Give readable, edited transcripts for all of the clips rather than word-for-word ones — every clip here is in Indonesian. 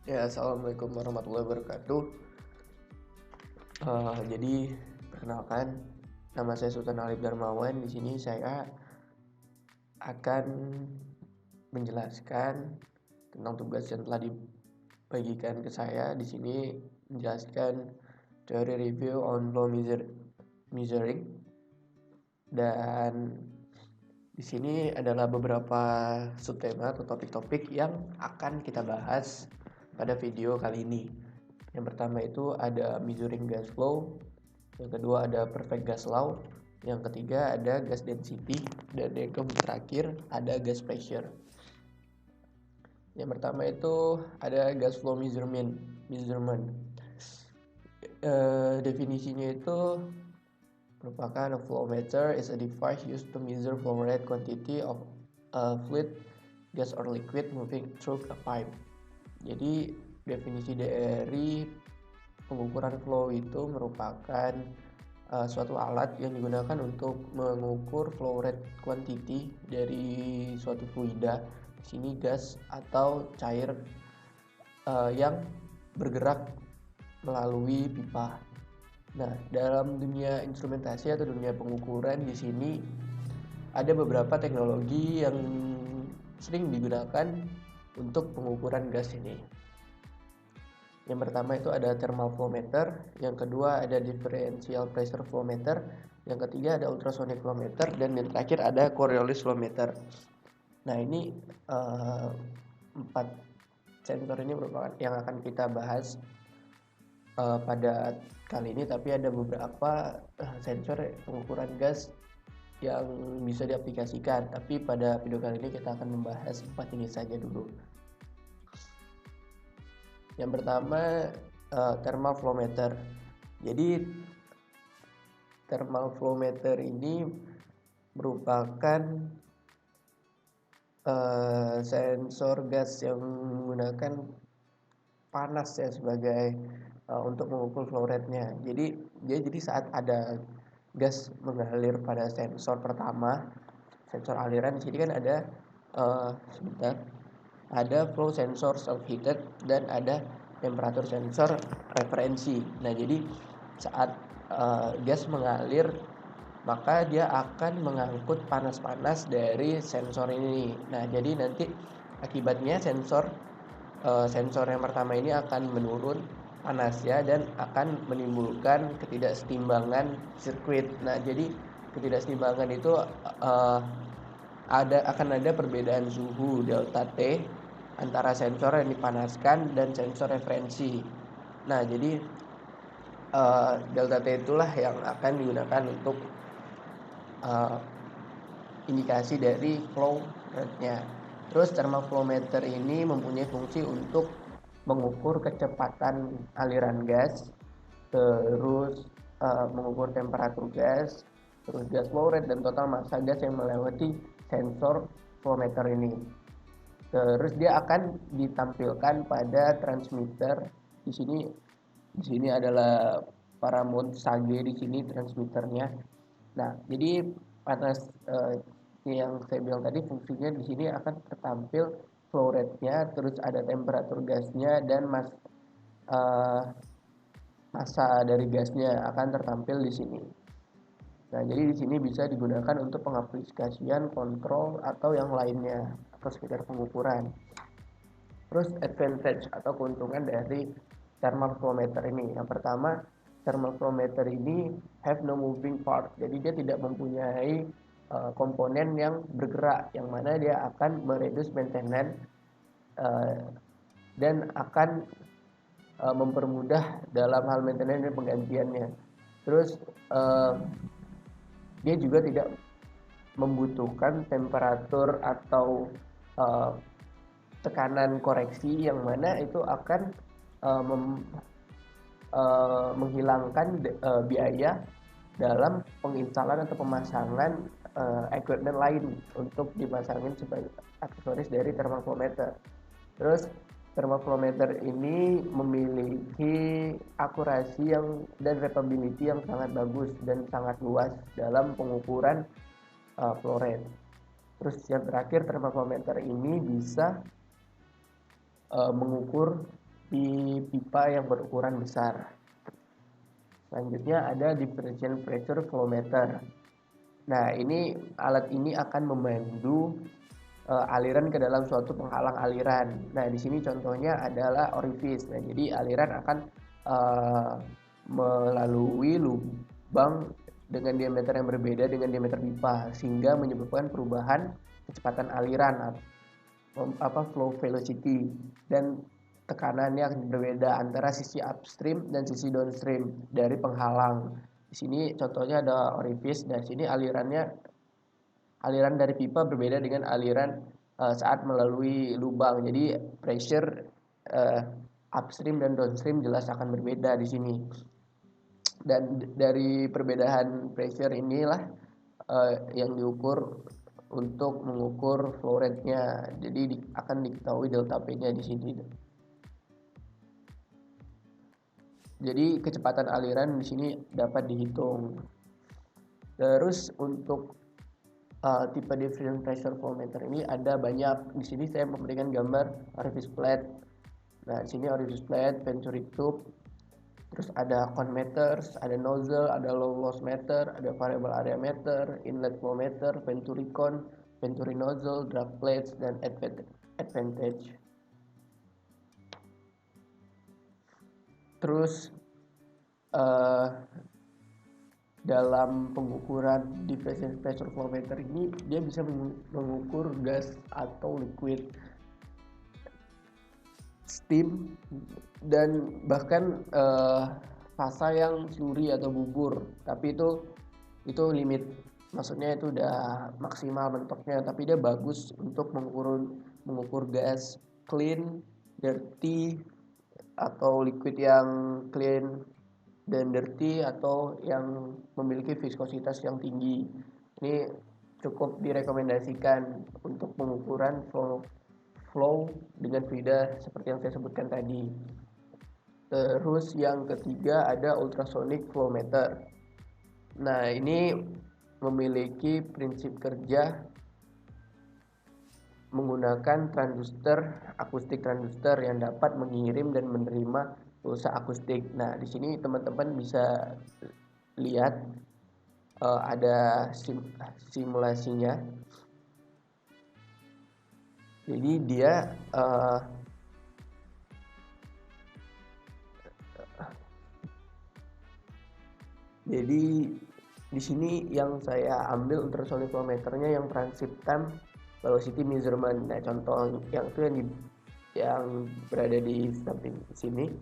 Ya, assalamualaikum warahmatullahi wabarakatuh. Jadi perkenalkan, nama saya Sultan Alif Darmawan. Di sini saya akan menjelaskan tentang tugas yang telah dibagikan ke saya. Di sini menjelaskan teori review on flow measuring, dan di sini adalah beberapa subtema atau topik-topik yang akan kita bahas pada video kali ini. Yang pertama itu ada measuring gas flow, yang kedua ada perfect gas law, yang ketiga ada gas density, dan yang terakhir ada gas pressure. Yang pertama itu ada gas flow measurement. Definisinya itu merupakan a flow meter is a device used to measure flow rate quantity of a fluid, gas or liquid moving through a pipe. Jadi definisi dari pengukuran flow itu merupakan suatu alat yang digunakan untuk mengukur flow rate quantity dari suatu fluida, di sini gas atau cair yang bergerak melalui pipa. Nah, dalam dunia instrumentasi atau dunia pengukuran di sini ada beberapa teknologi yang sering digunakan untuk pengukuran gas ini. Yang pertama itu ada thermal flow meter, yang kedua ada differential pressure flow meter, yang ketiga ada ultrasonic flow meter, dan yang terakhir ada Coriolis flow meter. Nah, ini 4 sensor ini merupakan yang akan kita bahas pada kali ini, tapi ada beberapa sensor pengukuran gas yang bisa diaplikasikan, tapi pada video kali ini kita akan membahas 4 ini saja dulu. Yang pertama thermal flow meter. Jadi thermal flow meter ini merupakan sensor gas yang menggunakan panas ya sebagai untuk mengukur flow rate-nya. Jadi saat ada gas mengalir pada sensor pertama, sensor aliran, di sini kan ada ada flow sensor self heated dan ada temperatur sensor referensi. Nah, jadi saat gas mengalir, maka dia akan mengangkut panas-panas dari sensor ini. Nah, jadi nanti akibatnya sensor yang pertama ini akan menurun panasnya dan akan menimbulkan ketidakseimbangan sirkuit. Nah, jadi ketidakseimbangan itu akan ada perbedaan suhu delta T antara sensor yang dipanaskan dan sensor referensi. Nah, jadi delta T itulah yang akan digunakan untuk indikasi dari flow rate-nya. Terus thermal flow meter ini mempunyai fungsi untuk mengukur kecepatan aliran gas, terus mengukur temperatur gas, terus gas flow rate dan total massa gas yang melewati sensor flow meter ini. Terus dia akan ditampilkan pada transmitter. Di sini adalah para mode Sage, di sini transmitternya. Nah, jadi panas yang saya bilang tadi, fungsinya di sini akan tertampil flow rate-nya, terus ada temperatur gasnya dan massa dari gasnya akan tertampil di sini. Nah, jadi di sini bisa digunakan untuk pengaplikasian kontrol atau yang lainnya atau sekedar pengukuran. Terus advantage atau keuntungan dari thermal flow meter ini. Yang pertama, thermal flow meter ini have no moving part. Jadi dia tidak mempunyai komponen yang bergerak, yang mana dia akan mereduce maintenance dan akan mempermudah dalam hal maintenance dan penggantiannya. Terus dia juga tidak membutuhkan temperatur atau tekanan koreksi, yang mana itu akan menghilangkan biaya dalam penginstalan atau pemasangan equipment lain untuk dipasangin sebagai aksesoris dari thermal flow meter. Terus thermal flow meter ini memiliki akurasi dan reliability yang sangat bagus dan sangat luas dalam pengukuran flow rate. Terus yang terakhir, thermal flow meter ini bisa mengukur di pipa yang berukuran besar. Selanjutnya ada differential pressure flow meter. Nah, alat ini akan memandu aliran ke dalam suatu penghalang aliran. Nah, di sini contohnya adalah orifice. Nah, jadi aliran akan uh, melalui lubang dengan diameter yang berbeda dengan diameter pipa, sehingga menyebabkan perubahan kecepatan aliran flow velocity, dan tekanannya akan berbeda antara sisi upstream dan sisi downstream dari penghalang. Di sini contohnya ada orifice, dan sini aliran dari pipa berbeda dengan aliran saat melalui lubang. Jadi pressure upstream dan downstream jelas akan berbeda di sini. Dan dari perbedaan pressure inilah yang diukur untuk mengukur flow rate-nya. Jadi akan diketahui delta P-nya di sini. Jadi kecepatan aliran di sini dapat dihitung. Terus untuk tipe differential pressure flow meter ini ada banyak. Di sini saya memberikan gambar orifice plate. Nah, di sini orifice plate, venturi tube, terus ada cone meters, ada nozzle, ada low loss meter, ada variable area meter, inlet flow meter, venturi cone, venturi nozzle, drag plates, dan advantage. Terus dalam pengukuran differential pressure flow meter ini dia bisa mengukur gas atau liquid, steam, dan bahkan fasa yang slurry atau bubur. Tapi itu limit, maksudnya itu udah maksimal mentoknya, tapi dia bagus untuk mengukur gas clean, dirty, atau liquid yang clean dan dirty, atau yang memiliki viskositas yang tinggi. Ini cukup direkomendasikan untuk pengukuran flow dengan fluida seperti yang saya sebutkan tadi. Terus yang ketiga ada ultrasonic flow meter. Nah, ini memiliki prinsip kerja menggunakan akustik transducer yang dapat mengirim dan menerima pulsa akustik. Nah, di sini teman-teman bisa lihat ada simulasinya. Jadi dia jadi di sini yang saya ambil ultrasonic flow meternya yang transit time velocity measurement. Nah, contoh yang itu yang berada di samping sini.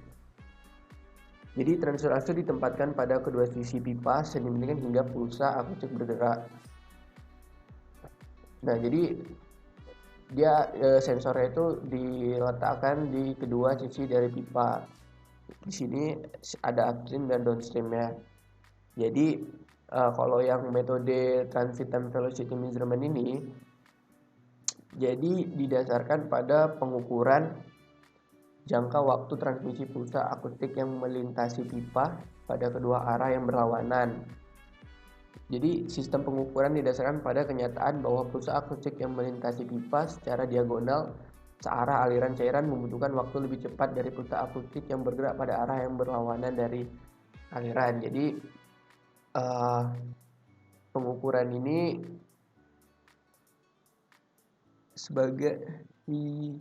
Jadi transducer ditempatkan pada kedua sisi pipa sedemikian hingga pulsa akustik bergerak. Nah, jadi dia sensornya itu diletakkan di kedua sisi dari pipa. Di sini ada upstream dan downstreamnya. Jadi kalau yang metode transit time velocity measurement ini jadi didasarkan pada pengukuran jangka waktu transmisi pulsa akustik yang melintasi pipa pada kedua arah yang berlawanan. Jadi sistem pengukuran didasarkan pada kenyataan bahwa pulsa akustik yang melintasi pipa secara diagonal searah aliran cairan membutuhkan waktu lebih cepat dari pulsa akustik yang bergerak pada arah yang berlawanan dari aliran. Jadi pengukuran ini sebagai ini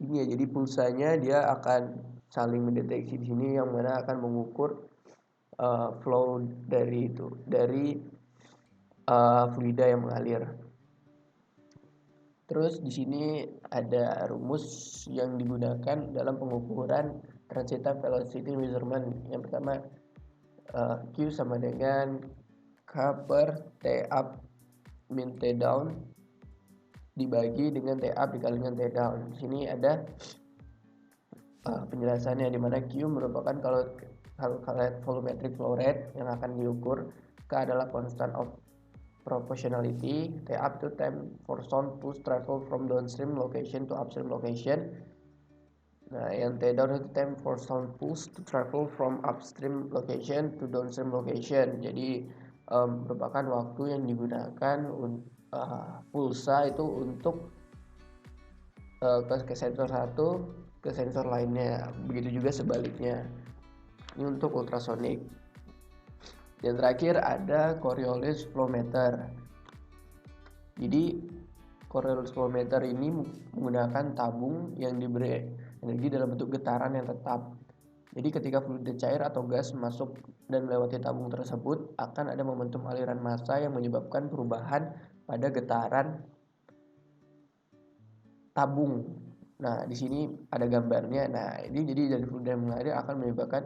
ya, jadi pulsanya dia akan saling mendeteksi di sini yang mana akan mengukur flow dari fluida yang mengalir. Terus di sini ada rumus yang digunakan dalam pengukuran transit time velocity measurement. Yang pertama, Q sama dengan K per T up min T down dibagi dengan T up dikali dengan T down. Di sini ada penjelasannya, di mana Q merupakan calculate volumetric flow rate yang akan diukur. K adalah constant of proportionality. T up to time for sound pulse travel from downstream location to upstream location. Nah, yang T down itu time for sound pulse to travel from upstream location to downstream location. Jadi merupakan waktu yang digunakan pulsa itu untuk ke sensor satu ke sensor lainnya. Begitu juga sebaliknya. Ini untuk ultrasonic. Dan terakhir ada Coriolis flow meter. Jadi Coriolis flow meter ini menggunakan tabung yang diberi energi dalam bentuk getaran yang tetap. Jadi ketika fluid cair atau gas masuk dan melewati tabung tersebut, akan ada momentum aliran massa yang menyebabkan perubahan pada getaran tabung. Nah, di sini ada gambarnya. Nah, ini jadi dari fluid yang mengalir akan menyebabkan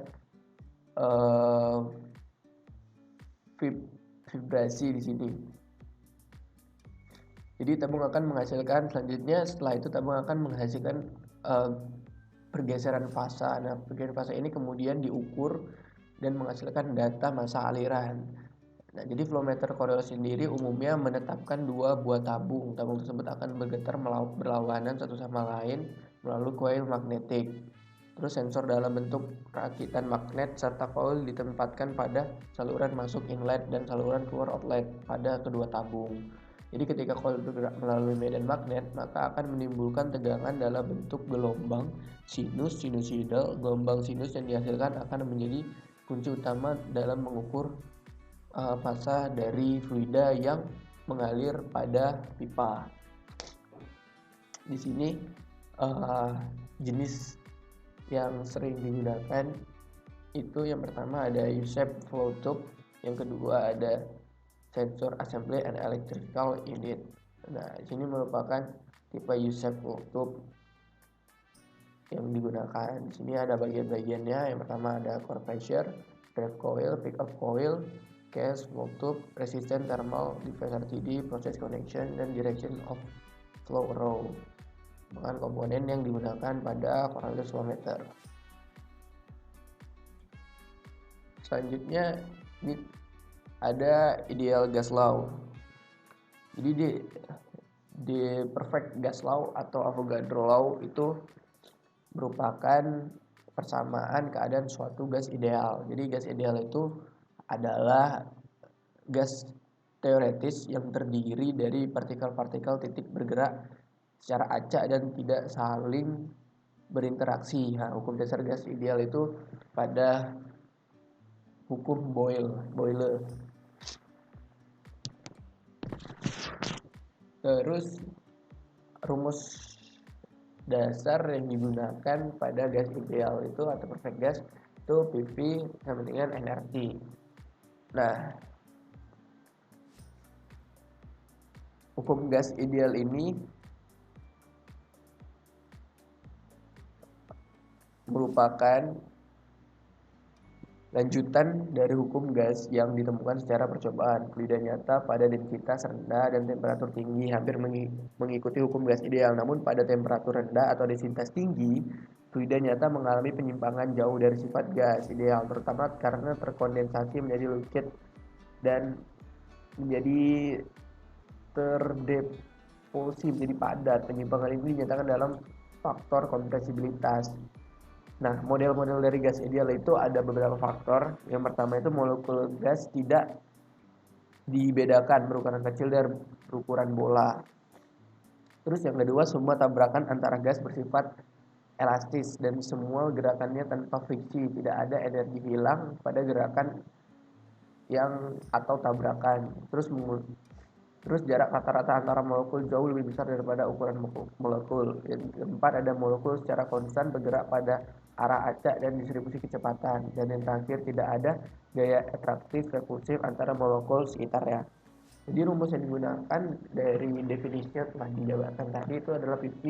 vibrasi di sini. Jadi tabung akan menghasilkan setelah itu tabung akan menghasilkan pergeseran fasa. Nah, pergeseran fasa ini kemudian diukur dan menghasilkan data massa aliran. Nah, jadi flow meter Coriolis sendiri umumnya menetapkan dua buah tabung. Tabung tersebut akan bergetar berlawanan satu sama lain melalui coil magnetik. Terus sensor dalam bentuk rakitan magnet serta coil ditempatkan pada saluran masuk inlet dan saluran keluar outlet pada kedua tabung. Jadi ketika coil bergerak melalui medan magnet, maka akan menimbulkan tegangan dalam bentuk gelombang sinusoidal. Gelombang sinus yang dihasilkan akan menjadi kunci utama dalam mengukur fasa dari fluida yang mengalir pada pipa. Di sini jenis yang sering digunakan itu yang pertama ada U-shaped flow tube, yang kedua ada sensor assembly and electrical unit. Nah, di sini merupakan tipe U-shaped flow tube yang digunakan. Di sini ada bagian-bagiannya. Yang pertama ada core pressure, drive coil, pick-up coil, case, flow tube, resistant thermal, device RTD, process connection, dan direction of flow arrow. Dengan komponen yang digunakan pada Coriolis flow meter. Selanjutnya ini ada ideal gas law. Jadi di perfect gas law atau Avogadro law itu merupakan persamaan keadaan suatu gas ideal. Jadi gas ideal itu adalah gas teoretis yang terdiri dari partikel-partikel titik bergerak secara acak dan tidak saling berinteraksi. Nah, hukum dasar gas ideal itu pada hukum Boyle. Terus rumus dasar yang digunakan pada gas ideal itu atau perfect gas itu PV sama dengan nRT. Nah, hukum gas ideal ini merupakan lanjutan dari hukum gas yang ditemukan secara percobaan. Fluida nyata pada densitas rendah dan temperatur tinggi hampir mengikuti hukum gas ideal. Namun pada temperatur rendah atau densitas tinggi, fluida nyata mengalami penyimpangan jauh dari sifat gas ideal, terutama karena terkondensasi menjadi liquid dan menjadi terdeposi menjadi padat. Penyimpangan ini dinyatakan dalam faktor kompresibilitas. Nah, model-model dari gas ideal itu ada beberapa faktor. Yang pertama itu molekul gas tidak dibedakan berukuran kecil dan berukuran bola. Terus yang kedua, semua tabrakan antara gas bersifat elastis dan semua gerakannya tanpa friksi, tidak ada energi hilang pada gerakan yang atau tabrakan. Terus jarak rata-rata antara molekul jauh lebih besar daripada ukuran molekul. Yang keempat, ada molekul secara konstan bergerak pada arah acak dan distribusi kecepatan. Dan yang terakhir, tidak ada gaya atraktif repulsif antara molekul sekitarnya. Jadi rumus yang digunakan dari definisinya telah dijabarkan tadi itu adalah PP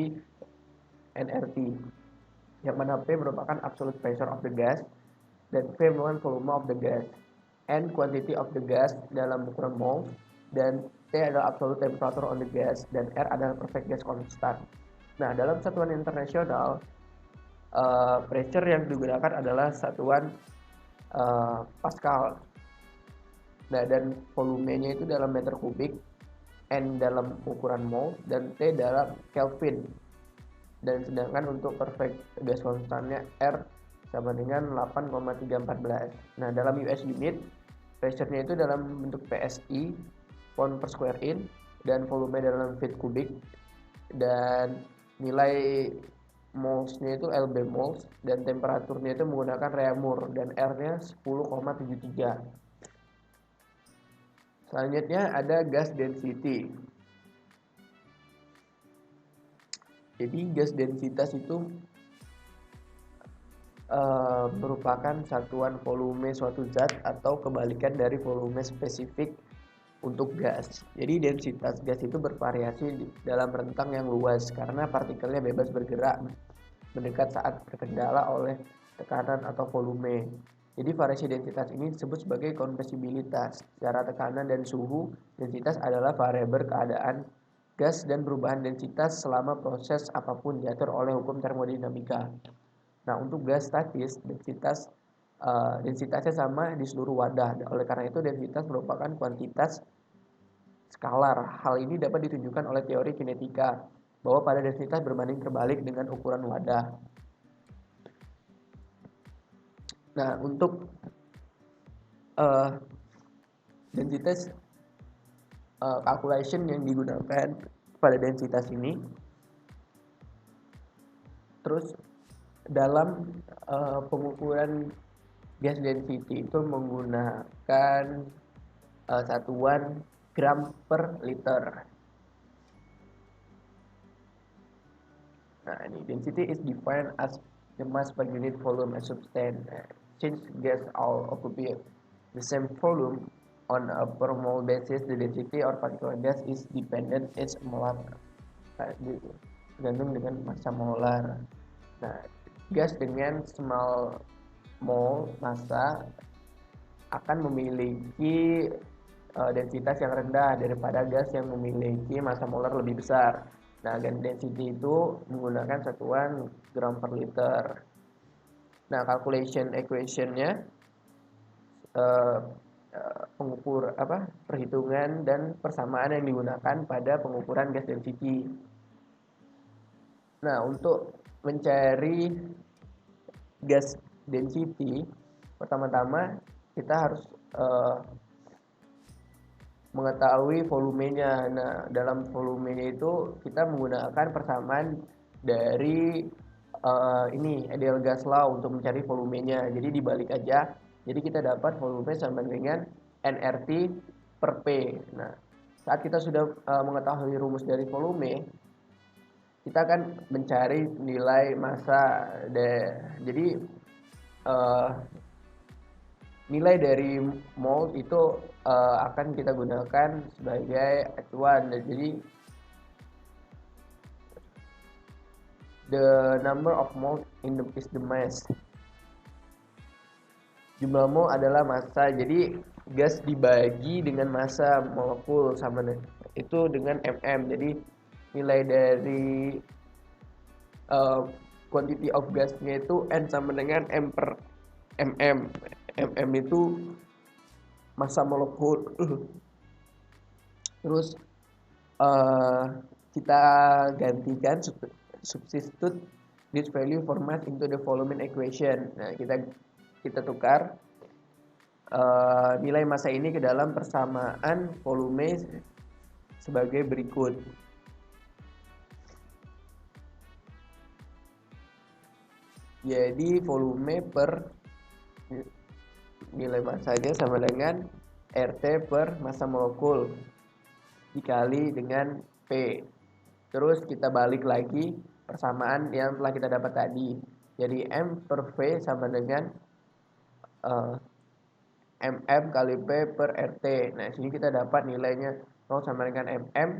nRT, yang mana P merupakan absolute pressure of the gas dan V merupakan volume of the gas, N quantity of the gas dalam ukuran mole, dan T adalah absolute temperature on the gas, dan R adalah perfect gas constant. Nah, dalam satuan internasional, pressure yang digunakan adalah satuan Pascal. Nah, dan volumenya itu dalam meter kubik, N dalam ukuran mole, dan T dalam Kelvin. Dan sedangkan untuk perfect gas constantnya R sama dengan 8,314. Nah, dalam US unit, pressure-nya itu dalam bentuk PSI, pound per square inch, dan volume dalam feet kubik, dan nilai molesnya itu lb moles, dan temperaturnya itu menggunakan Reaumur, dan R-nya 10,73. Selanjutnya ada gas density. Jadi gas densitas itu merupakan satuan volume suatu zat atau kebalikan dari volume spesifik untuk gas. Jadi densitas gas itu bervariasi dalam rentang yang luas karena partikelnya bebas bergerak mendekat saat terkendala oleh tekanan atau volume. Jadi variasi densitas ini disebut sebagai konversibilitas. Secara tekanan dan suhu, densitas adalah variabel keadaan gas dan perubahan densitas selama proses apapun diatur oleh hukum termodinamika. Nah, untuk gas statis, densitasnya sama di seluruh wadah. Oleh karena itu, densitas merupakan kuantitas skalar. Hal ini dapat ditunjukkan oleh teori kinetika, bahwa pada densitas berbanding terbalik dengan ukuran wadah. Nah, untuk densitas calculation yang digunakan pada densitas ini, terus dalam pengukuran gas density itu menggunakan satuan gram per liter. Nah, ini density is defined as the mass per unit volume of substance. Since gas all occupy the same volume on a per mole basis, the density or particular gas is dependent its molar, tergantung dengan massa molar. Nah, gas dengan small mole massa akan memiliki densitas yang rendah daripada gas yang memiliki massa molar lebih besar. Nah, gas density itu menggunakan satuan gram per liter. Nah, calculation equation-nya perhitungan dan persamaan yang digunakan pada pengukuran gas density. Nah, untuk mencari gas density, pertama-tama kita harus mengetahui volumenya. Nah, dalam volumenya itu kita menggunakan persamaan dari ideal gas law untuk mencari volumenya. Jadi dibalik aja. Jadi kita dapat volume sama dengan nRT per P. Nah, saat kita sudah mengetahui rumus dari volume, kita akan mencari nilai massa. Jadi nilai dari mole itu akan kita gunakan sebagai acuan. Jadi the number of moles is the mass. Jumlah mole adalah massa. Jadi gas dibagi dengan massa molekul sama itu dengan mm. Jadi nilai dari quantity of gasnya itu N sama dengan M per mm. Mm itu massa molekul. Terus kita gantikan substitute this value for mass into the volume equation. Nah, kita tukar nilai massa ini ke dalam persamaan volume sebagai berikut. Jadi volume per nilai massanya sama dengan RT per massa molekul dikali dengan P. Terus kita balik lagi persamaan yang telah kita dapat tadi. Jadi M per V sama dengan mm kali P per RT. Nah, sini kita dapat nilainya 0 sama dengan mm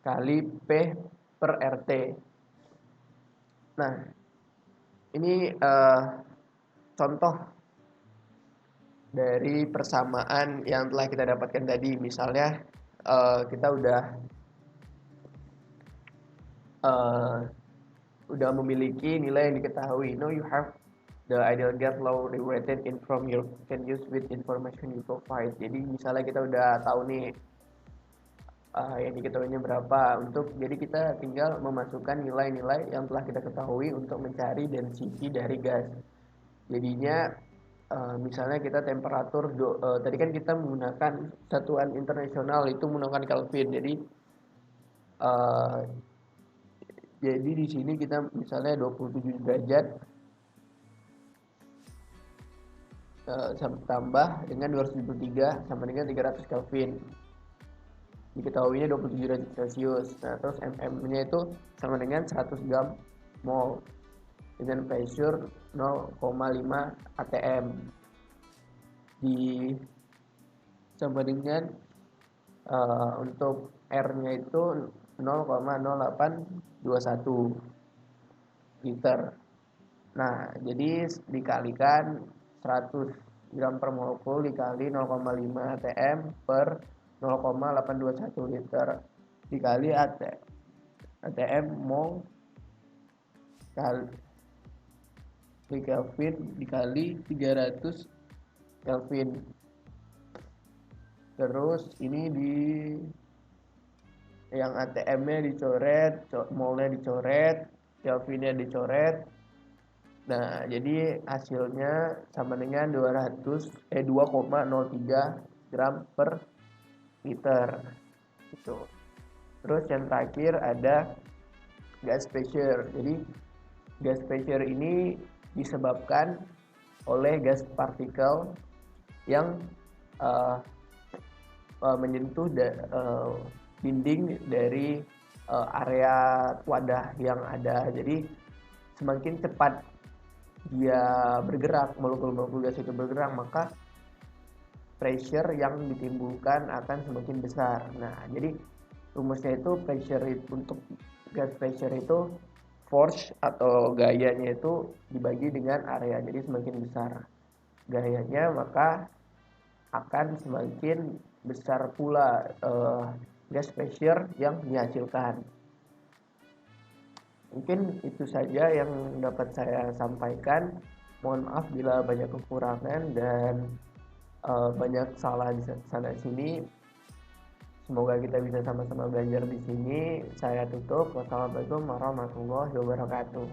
kali P per RT. Nah, ini contoh dari persamaan yang telah kita dapatkan tadi. Misalnya kita udah memiliki nilai yang diketahui. Now you have the ideal gas law rewritten in from you can use with information you provide. Jadi misalnya kita udah tahu nih yang diketahuinya berapa, jadi kita tinggal memasukkan nilai-nilai yang telah kita ketahui untuk mencari density dari gas. Jadinya misalnya kita temperatur tadi kan kita menggunakan satuan internasional itu menggunakan Kelvin. Jadi Jadi di sini kita misalnya 27 derajat tambah dengan 273 sama dengan 300 Kelvin. Diketahuinya 27 derajat Celcius. Nah, terus mm-nya itu sama dengan 100 gram mol dengan pressure 0,5 atm. Di sama dengan untuk R-nya itu 0,0821 liter. Nah, jadi dikalikan 100 gram per molekul dikali 0,5 atm per 0,821 liter dikali atm mol kali Kelvin dikali 300 Kelvin. Terus ini di yang ATM-nya dicoret, molnya dicoret, Kelvinnya dicoret. Nah, jadi hasilnya sama dengan 2,03 gram per liter. Gitu. Terus yang terakhir ada gas pressure. Jadi gas pressure ini disebabkan oleh gas partikel yang menyentuh dinding dari area wadah yang ada. Jadi semakin cepat dia bergerak, molekul-molekul gas itu bergerak, maka pressure yang ditimbulkan akan semakin besar. Nah, jadi rumusnya itu pressure untuk gas pressure itu force atau gayanya itu dibagi dengan area. Jadi semakin besar gayanya, maka akan semakin besar pula gas pressure yang dihasilkan. Mungkin itu saja yang dapat saya sampaikan. Mohon maaf bila banyak kekurangan dan banyak salah di sana sini. Semoga kita bisa sama-sama belajar di sini. Saya tutup. Wassalamualaikum warahmatullahi wabarakatuh.